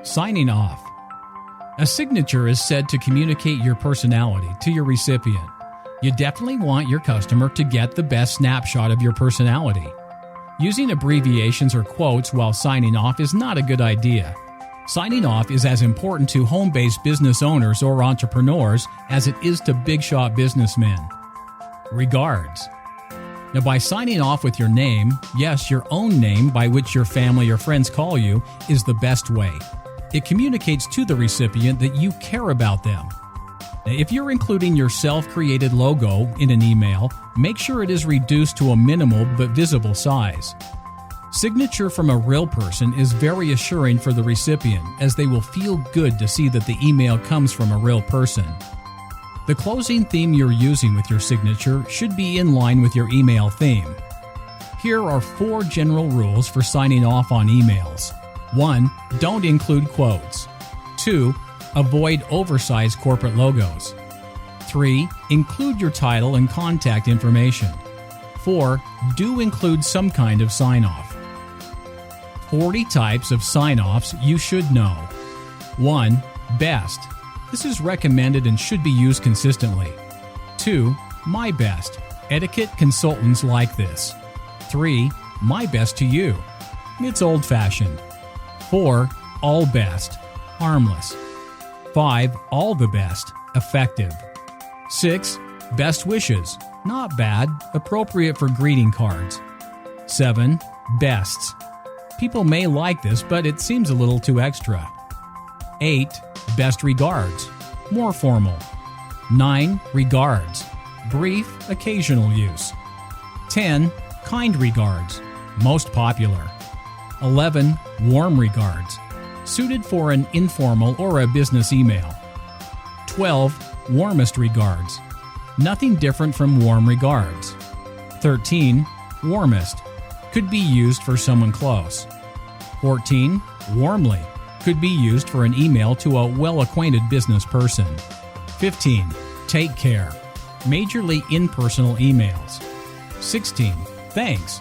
Signing off. A signature is said to communicate your personality to your recipient. You definitely want your customer to get the best snapshot of your personality. Using abbreviations or quotes while signing off is not a good idea. Signing off is as important to home-based business owners or entrepreneurs as it is to big-shot businessmen. Regards. Now, by signing off with your name, yes, your own name by which your family or friends call you, is the best way. It communicates to the recipient that you care about them. Now, if you're including your self-created logo in an email, make sure it is reduced to a minimal but visible size. Signature from a real person is very assuring for the recipient, as they will feel good to see that the email comes from a real person. The closing theme you're using with your signature should be in line with your email theme. Here are 4 general rules for signing off on emails. 1. Don't include quotes. 2. Avoid oversized corporate logos. 3. Include your title and contact information. 4. Do include some kind of sign-off. 40 types of sign-offs you should know. 1. Best. This is recommended and should be used consistently. 2. My best. Etiquette consultants like this. 3. My best to you. It's old-fashioned. 4. All best. Harmless. 5. All the best. Effective. 6. Best wishes. Not bad. Appropriate for greeting cards. 7. Bests. People may like this, but it seems a little too extra. 8. Best regards. More formal. 9. Regards. Brief, occasional use. 10. Kind regards. Most popular. 11. Warm regards. Suited for an informal or a business email. 12. Warmest regards. Nothing different from warm regards. 13. Warmest. Could be used for someone close. 14. Warmly. Could be used for an email to a well-acquainted business person. 15. Take care. Majorly impersonal emails. 16. Thanks.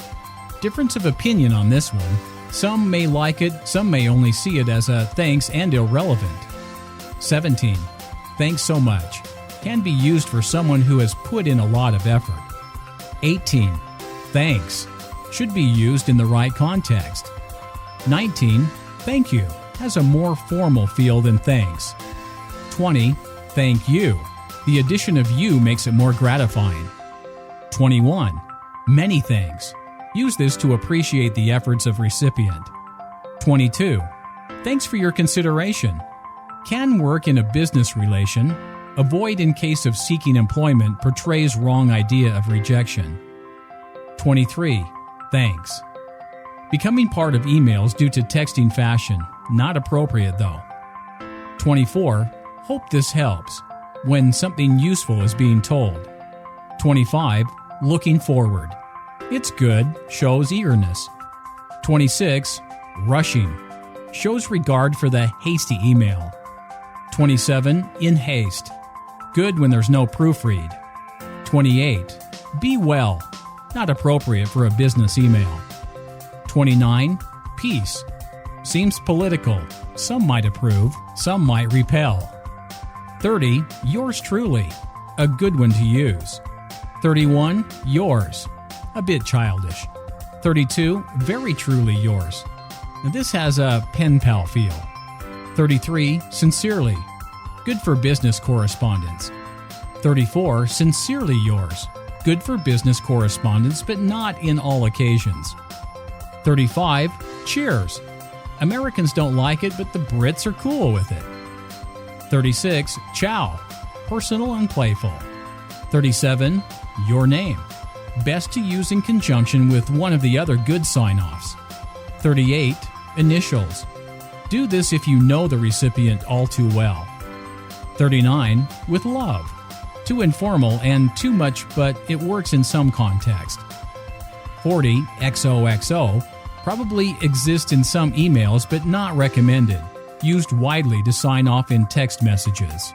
Difference of opinion on this one. Some may like it, some may only see it as a thanks and irrelevant. 17. Thanks so much. Can be used for someone who has put in a lot of effort. 18. Thanks. Should be used in the right context. 19. Thank you. Has a more formal feel than thanks. 20. Thank you. The addition of you makes it more gratifying. 21. Many thanks. Use this to appreciate the efforts of recipient. 22. Thanks for your consideration. Can work in a business relation. Avoid in case of seeking employment portrays wrong idea of rejection. 23. Thanks. Becoming part of emails due to texting fashion. Not appropriate though. 24. Hope this helps. When something useful is being told. 25. Looking forward. It's good. Shows eagerness. 26. Rushing. Shows regard for the hasty email. 27. In haste. Good when there's no proofread. 28. Be well. Not appropriate for a business email. 29. Peace. Seems political. Some might approve, some might repel. 30. Yours truly. A good one to use. 31. Yours. A bit childish. 32. Very truly yours. Now this has a pen pal feel. 33. Sincerely. Good for business correspondence. 34. Sincerely yours. Good for business correspondence, but not in all occasions. 35. Cheers. Americans don't like it, but the Brits are cool with it. 36. Ciao. Personal and playful. 37. Your name. Best to use in conjunction with one of the other good sign-offs. 38. Initials. Do this if you know the recipient all too well. 39. With love. Too informal and too much, but it works in some context. 40. XOXO. Probably exists in some emails, but not recommended. Used widely to sign off in text messages.